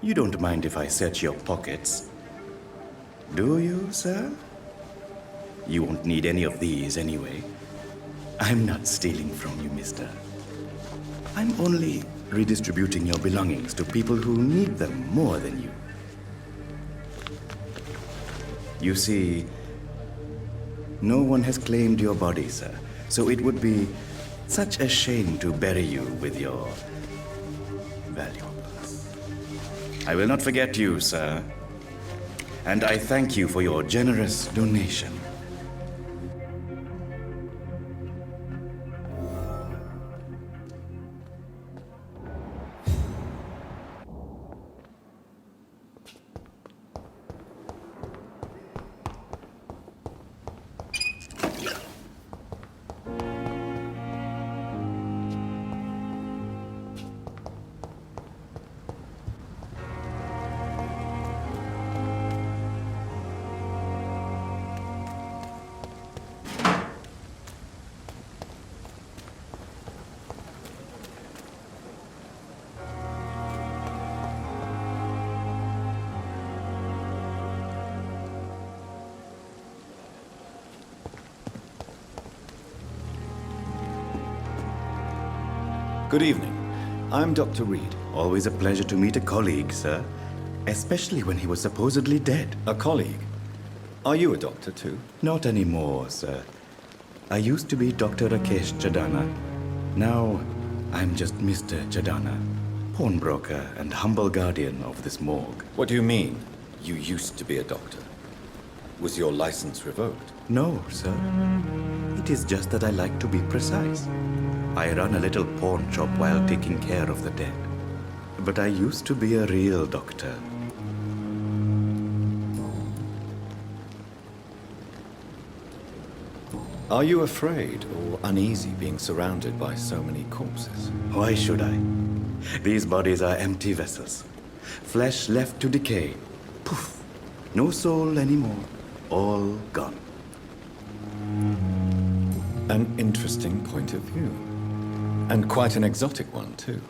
You don't mind if I search your pockets, do you, sir? You won't need any of these anyway. I'm not stealing from you, mister. I'm only redistributing your belongings to people who need them more than you. You see, no one has claimed your body, sir, so it would be such a shame to bury you with your valuables. I will not forget you, sir, and I thank you for your generous donation. Good evening. I'm Dr. Reed. Always a pleasure to meet a colleague, sir. Especially when he was supposedly dead. A colleague. Are you a doctor too? Not anymore, sir. I used to be Dr. Rakesh Chadana. Now, I'm just Mr. Chadana, pawnbroker and humble guardian of this morgue. What do you mean, you used to be a doctor? Was your license revoked? No, sir. It is just that I like to be precise. I run a little pawn shop while taking care of the dead. But I used to be a real doctor. Are you afraid or uneasy being surrounded by so many corpses? Why should I? These bodies are empty vessels. Flesh left to decay. Poof. No soul anymore. All gone. An interesting point of view. And quite an exotic one, too.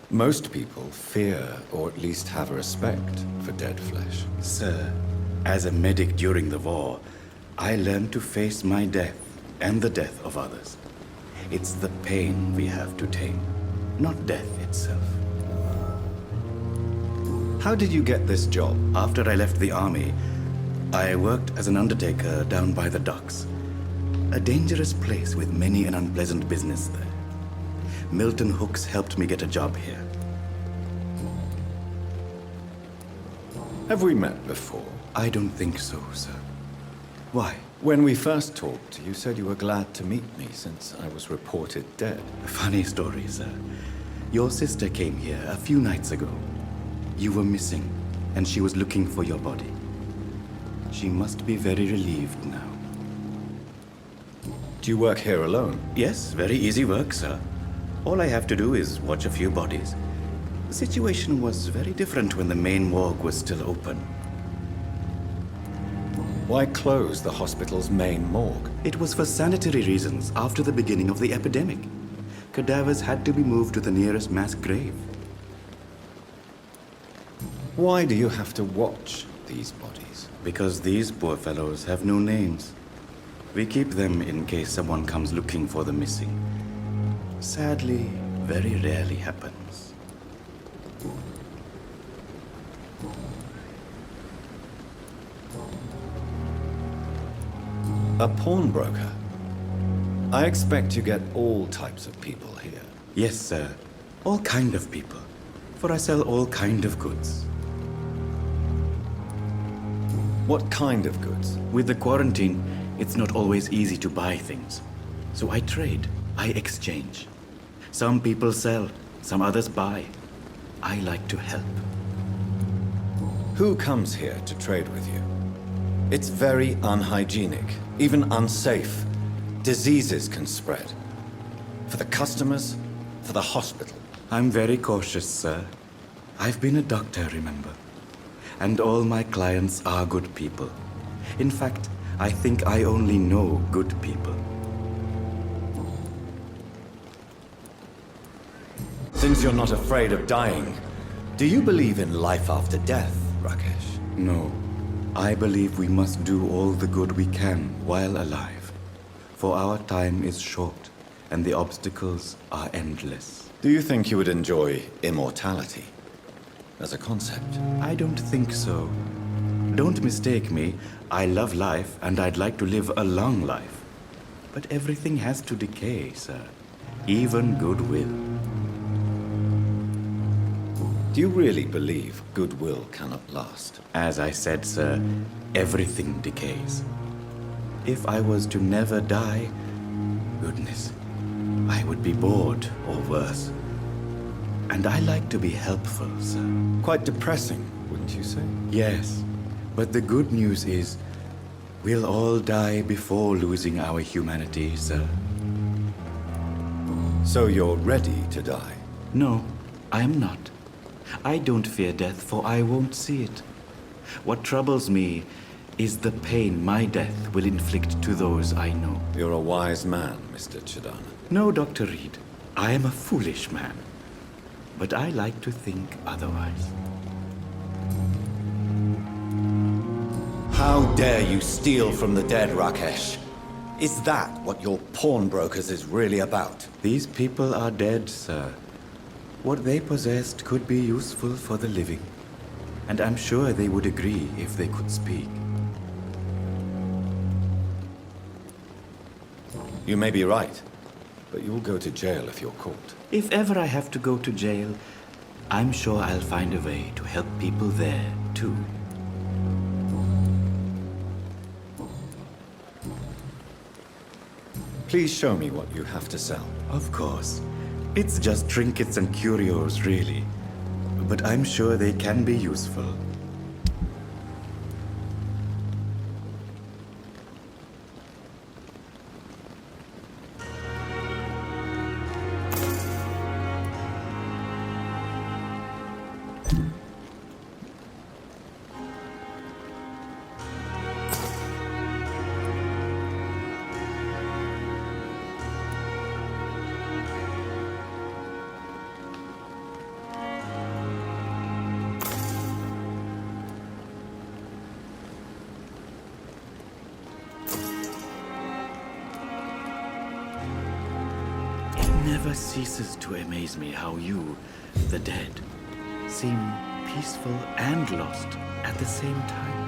Most people fear, or at least have a respect, for dead flesh. Sir, as a medic during the war, I learned to face my death and the death of others. It's the pain we have to tame, not death itself. How did you get this job? After I left the army, I worked as an undertaker down by the docks. A dangerous place with many an unpleasant business there. Milton Hooks helped me get a job here. Have we met before? I don't think so, sir. Why? When we first talked, you said you were glad to meet me since I was reported dead. Funny story, sir. Your sister came here a few nights ago. You were missing, and she was looking for your body. She must be very relieved now. Do you work here alone? Yes, very easy work, sir. All I have to do is watch a few bodies. The situation was very different when the main morgue was still open. Why close the hospital's main morgue? It was for sanitary reasons after the beginning of the epidemic. Cadavers had to be moved to the nearest mass grave. Why do you have to watch these bodies? Because these poor fellows have no names. We keep them in case someone comes looking for the missing. Sadly, very rarely happens. A pawnbroker? I expect you get all types of people here. Yes, sir. All kind of people. For I sell all kind of goods. What kind of goods? With the quarantine, it's not always easy to buy things. So I trade. I exchange. Some people sell, some others buy. I like to help. Who comes here to trade with you? It's very unhygienic, even unsafe. Diseases can spread. For the customers, for the hospital. I'm very cautious, sir. I've been a doctor, remember? And all my clients are good people. In fact, I think I only know good people. Since you're not afraid of dying, Do you believe in life after death, Rakesh? No. I believe we must do all the good we can while alive. For our time is short, and the obstacles are endless. Do you think you would enjoy immortality as a concept? I don't think so. Don't mistake me. I love life, and I'd like to live a long life. But everything has to decay, sir. Even goodwill. Do you really believe goodwill cannot last? As I said, sir, everything decays. If I was to never die, goodness, I would be bored or worse. And I like to be helpful, sir. Quite depressing, wouldn't you say? Yes, but the good news is we'll all die before losing our humanity, sir. So you're ready to die? No, I am not. I don't fear death, for I won't see it. What troubles me is the pain my death will inflict to those I know. You're a wise man, Mr. Chidana. No, Dr. Reed, I am a foolish man. But I like to think otherwise. How dare you steal from the dead, Rakesh? Is that what your pawnbrokers is really about? These people are dead, sir. What they possessed could be useful for the living. And I'm sure they would agree if they could speak. You may be right, but you'll go to jail if you're caught. If ever I have to go to jail, I'm sure I'll find a way to help people there, too. Please show me what you have to sell. Of course. It's just trinkets and curios, really. But I'm sure they can be useful. It never ceases to amaze me how you, the dead, seem peaceful and lost at the same time.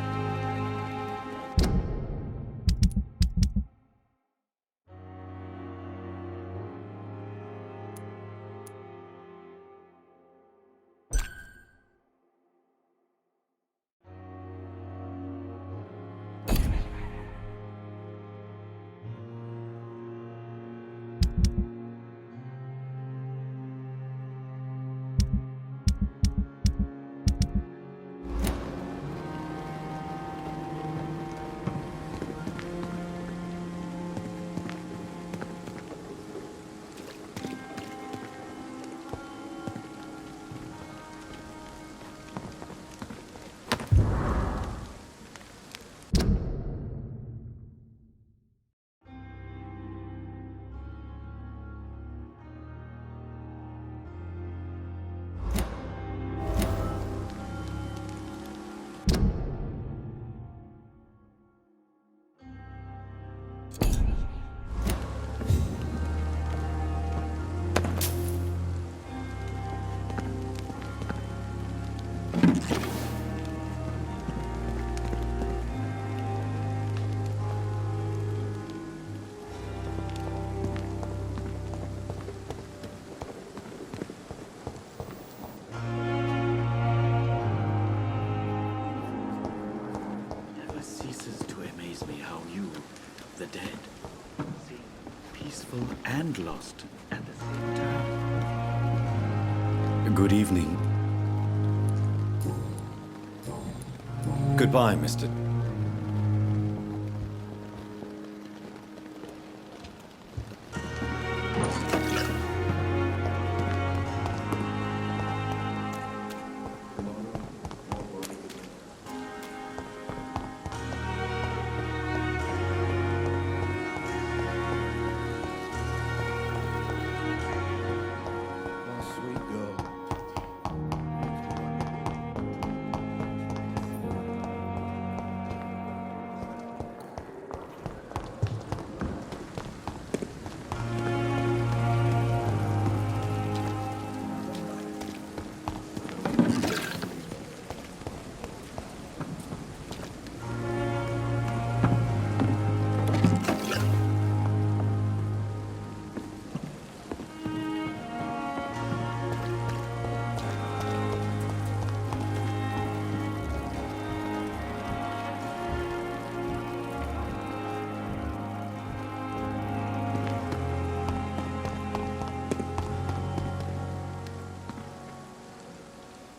The dead seem peaceful and lost at the same time. Good evening. Goodbye, Mr.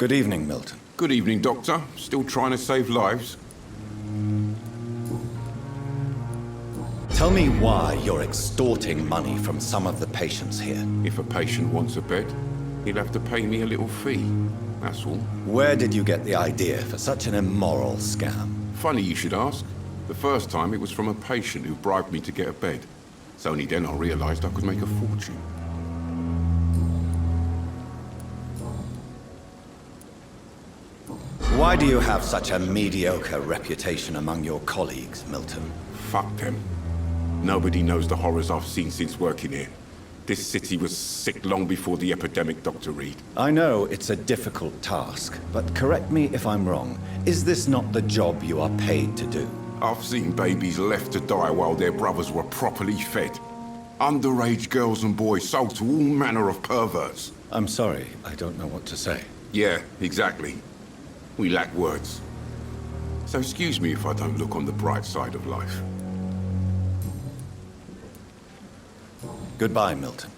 Good evening, Milton. Good evening, Doctor. Still trying to save lives? Tell me why you're extorting money from some of the patients here. If a patient wants a bed, he'll have to pay me a little fee. That's all. Where did you get the idea for such an immoral scam? Funny you should ask. The first time it was from a patient who bribed me to get a bed. It's only then I realized I could make a fortune. Why do you have such a mediocre reputation among your colleagues, Milton? Fuck them. Nobody knows the horrors I've seen since working here. This city was sick long before the epidemic, Dr. Reed. I know it's a difficult task, but correct me if I'm wrong. Is this not the job you are paid to do? I've seen babies left to die while their brothers were properly fed. Underage girls and boys sold to all manner of perverts. I'm sorry, I don't know what to say. Yeah, exactly. We lack words. So excuse me if I don't look on the bright side of life. Goodbye, Milton.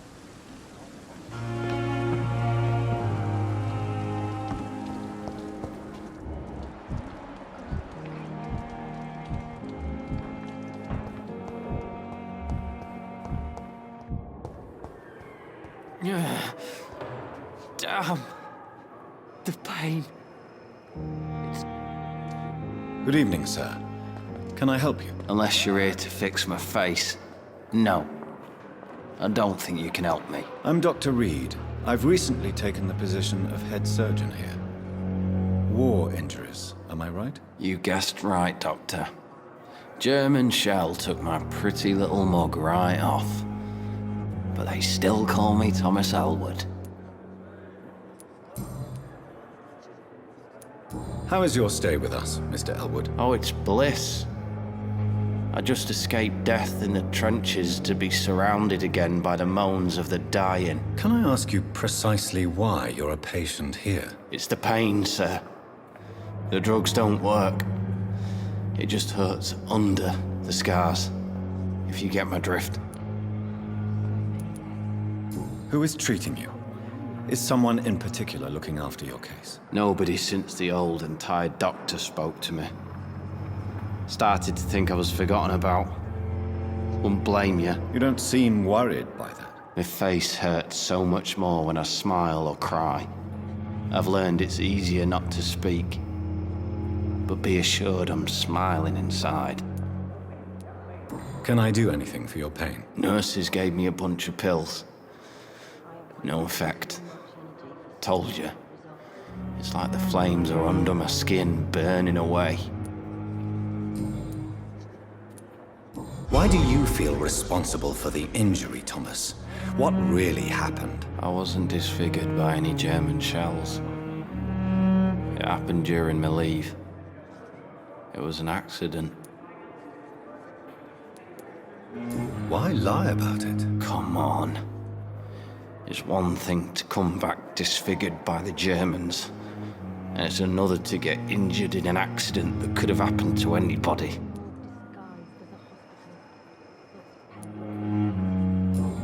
Damn. The pain. Good evening, sir. Can I help you? Unless you're here to fix my face. No. I don't think you can help me. I'm Dr. Reed. I've recently taken the position of head surgeon here. War injuries, am I right? You guessed right, Doctor. German shell took my pretty little mug right off. But they still call me Thomas Elwood. How is your stay with us, Mr. Elwood? Oh, it's bliss. I just escaped death in the trenches to be surrounded again by the moans of the dying. Can I ask you precisely why you're a patient here? It's the pain, sir. The drugs don't work. It just hurts under the scars, if you get my drift. Who is treating you? Is someone in particular looking after your case? Nobody since the old and tired doctor spoke to me. Started to think I was forgotten about. Wouldn't blame you. You don't seem worried by that. My face hurts so much more when I smile or cry. I've learned it's easier not to speak. But be assured I'm smiling inside. Can I do anything for your pain? Nurses gave me a bunch of pills. No effect. Told you. It's like the flames are under my skin, burning away. Why do you feel responsible for the injury, Thomas? What really happened? I wasn't disfigured by any German shells. It happened during my leave. It was an accident. Why lie about it? Come on. It's one thing to come back disfigured by the Germans, and it's another to get injured in an accident that could have happened to anybody.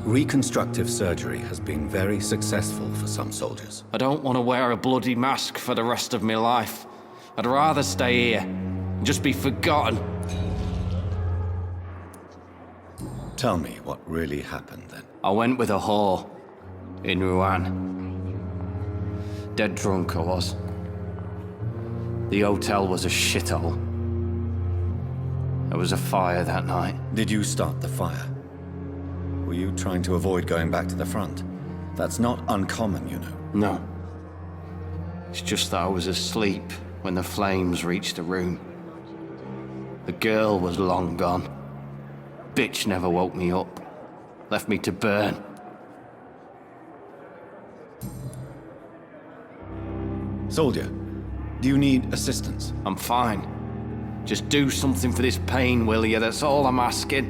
Reconstructive surgery has been very successful for some soldiers. I don't want to wear a bloody mask for the rest of my life. I'd rather stay here and just be forgotten. Tell me what really happened then. I went with a whore in Rouen. Dead drunk I was. The hotel was a shithole. There was a fire that night. Did you start the fire? Were you trying to avoid going back to the front? That's not uncommon, you know. No. It's just that I was asleep when the flames reached the room. The girl was long gone. Bitch never woke me up. Left me to burn. Soldier, do you need assistance? I'm fine. Just do something for this pain, will you? That's all I'm asking.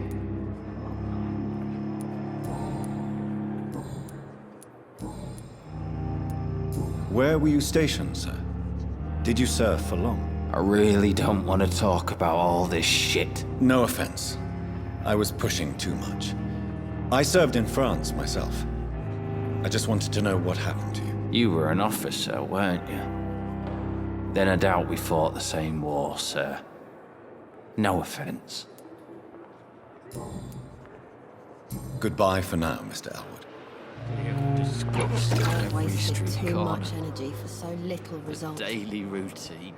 Where were you stationed, sir? Did you serve for long? I really don't want to talk about all this shit. No offense. I was pushing too much. I served in France myself. I just wanted to know what happened to you. You were an officer, weren't you? then I doubt we fought the same war, sir. No offense. Goodbye for now, Mr. Elwood. Disgusting. Every Wasted street too corner. much energy for so little result. Daily routine.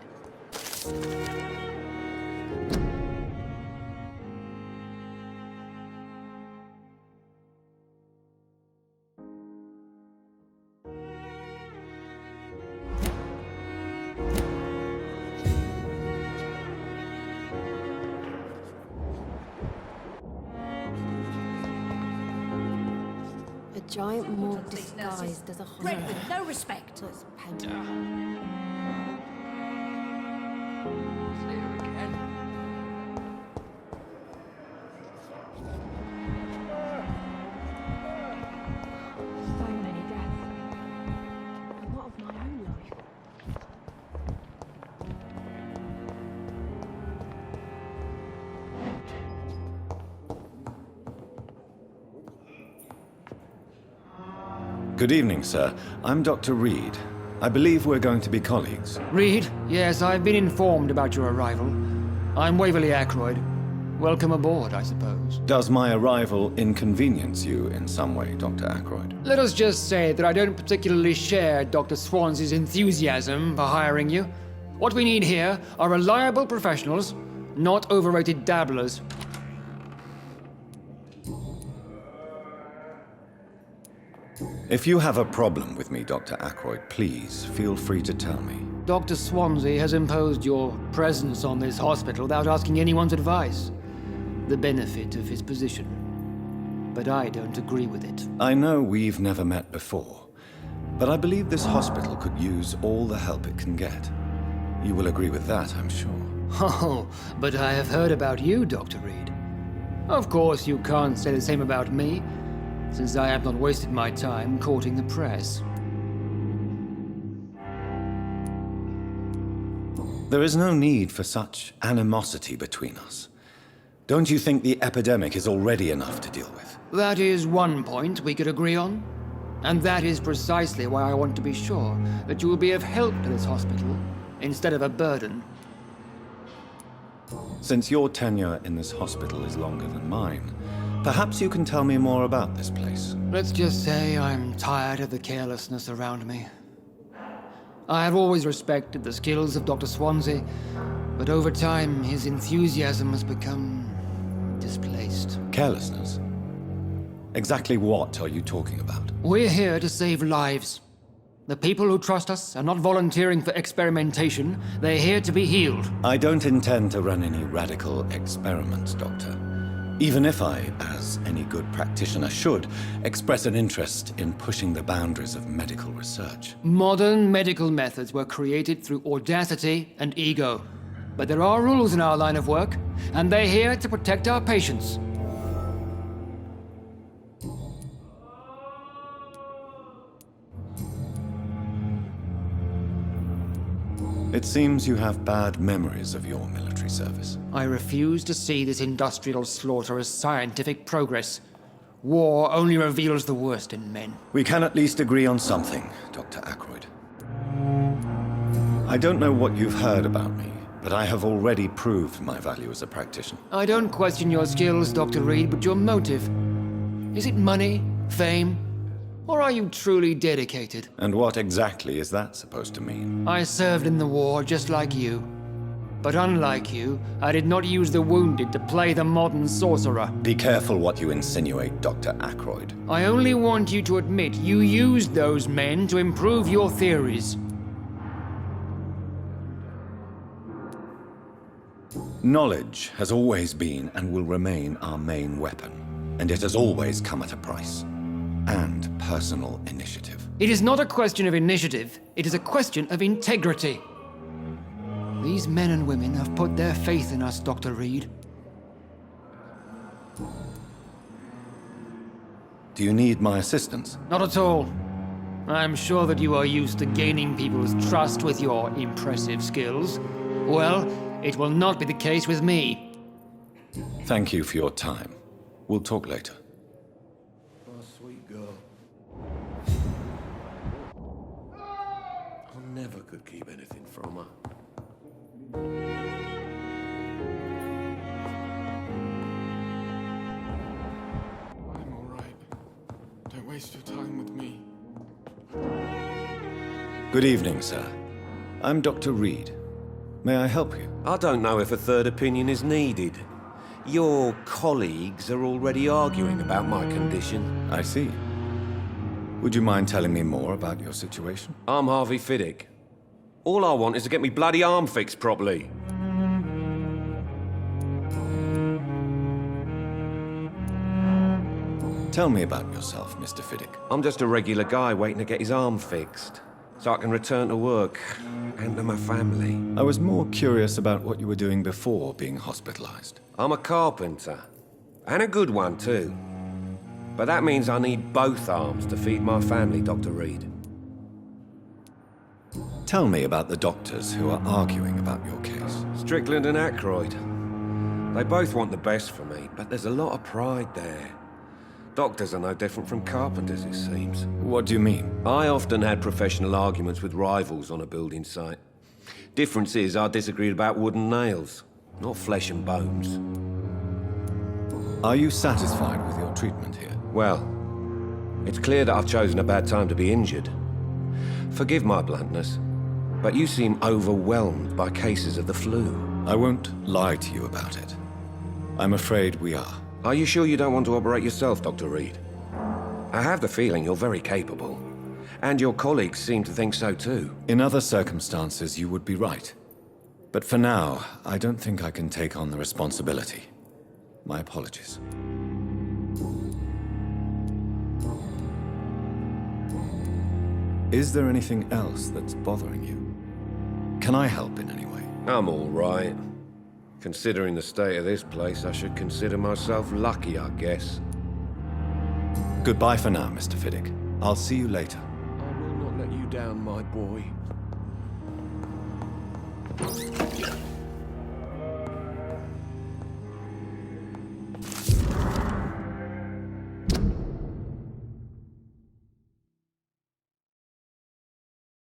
A giant morgue disguised as a Red hospital. with no respect. That's painful. So many deaths. And what of my own life? Good evening, sir. I'm Dr. Reed. I believe we're going to be colleagues. Reed, yes, I've been informed about your arrival. I'm Waverly Ackroyd. Welcome aboard, I suppose. Does my arrival inconvenience you in some way, Dr. Ackroyd? Let us just say that I don't particularly share Dr. Swansea's enthusiasm for hiring you. What we need here are reliable professionals, not overrated dabblers. If you have a problem with me, Dr. Ackroyd, please feel free to tell me. Dr. Swansea has imposed your presence on this hospital without asking anyone's advice. The benefit of his position. But I don't agree with it. I know we've never met before, but I believe this hospital could use all the help it can get. You will agree with that, I'm sure. Oh, but I have heard about you, Dr. Reed. Of course, you can't say the same about me, since I have not wasted my time courting the press. There is no need for such animosity between us. Don't you think the epidemic is already enough to deal with? That is one point we could agree on. And that is precisely why I want to be sure that you will be of help to this hospital instead of a burden. Since your tenure in this hospital is longer than mine, perhaps you can tell me more about this place. Let's just say I'm tired of the carelessness around me. I have always respected the skills of Dr. Swansea, but over time his enthusiasm has become displaced. Carelessness? Exactly what are you talking about? We're here to save lives. The people who trust us are not volunteering for experimentation. They're here to be healed. I don't intend to run any radical experiments, Doctor. Even if I, as any good practitioner should, express an interest in pushing the boundaries of medical research. Modern medical methods were created through audacity and ego. But there are rules in our line of work, and they're here to protect our patients. It seems you have bad memories of your military service. I refuse to see this industrial slaughter as scientific progress. War only reveals the worst in men. We can at least agree on something, Dr. Ackroyd. I don't know what you've heard about me, but I have already proved my value as a practitioner. I don't question your skills, Dr. Reed, but your motive. Is it money, fame, or are you truly dedicated? And what exactly is that supposed to mean? I served in the war just like you. But unlike you, I did not use the wounded to play the modern sorcerer. Be careful what you insinuate, Dr. Ackroyd. I only want you to admit you used those men to improve your theories. Knowledge has always been and will remain our main weapon, and it has always come at a price. And personal initiative. It is not a question of initiative, it is a question of integrity. These men and women have put their faith in us, Dr. Reed. Do you need my assistance? Not at all. I'm sure that you are used to gaining people's trust with your impressive skills. Well, it will not be the case with me. Thank you for your time. We'll talk later. Sweet girl. never could keep anything from her. I'm all right. Don't waste your time with me. Good evening, sir. I'm Dr. Reed. May I help you? I don't know if a third opinion is needed. Your colleagues are already arguing about my condition. I see. Would you mind telling me more about your situation? I'm Harvey Fiddick. All I want is to get me bloody arm fixed properly. Tell me about yourself, Mr. Fiddick. I'm just a regular guy waiting to get his arm fixed, so I can return to work and to my family. I was more curious about what you were doing before being hospitalized. I'm a carpenter, and a good one too. But that means I need both arms to feed my family, Dr. Reed. Tell me about the doctors who are arguing about your case. Strickland and Aykroyd. They both want the best for me, but there's a lot of pride there. Doctors are no different from carpenters, it seems. What do you mean? I often had professional arguments with rivals on a building site. Difference is I disagreed about wooden nails, not flesh and bones. Are you satisfied with your treatment here? Well, it's clear that I've chosen a bad time to be injured. Forgive my bluntness, but you seem overwhelmed by cases of the flu. I won't lie to you about it. I'm afraid we are. Are you sure you don't want to operate yourself, Dr. Reed? I have the feeling you're very capable. And your colleagues seem to think so too. In other circumstances, you would be right. But for now, I don't think I can take on the responsibility. My apologies. Is there anything else that's bothering you? Can I help in any way? I'm all right. Considering the state of this place, I should consider myself lucky, I guess. Goodbye for now, Mr. Fiddick. I'll see you later. I will not let you down, my boy.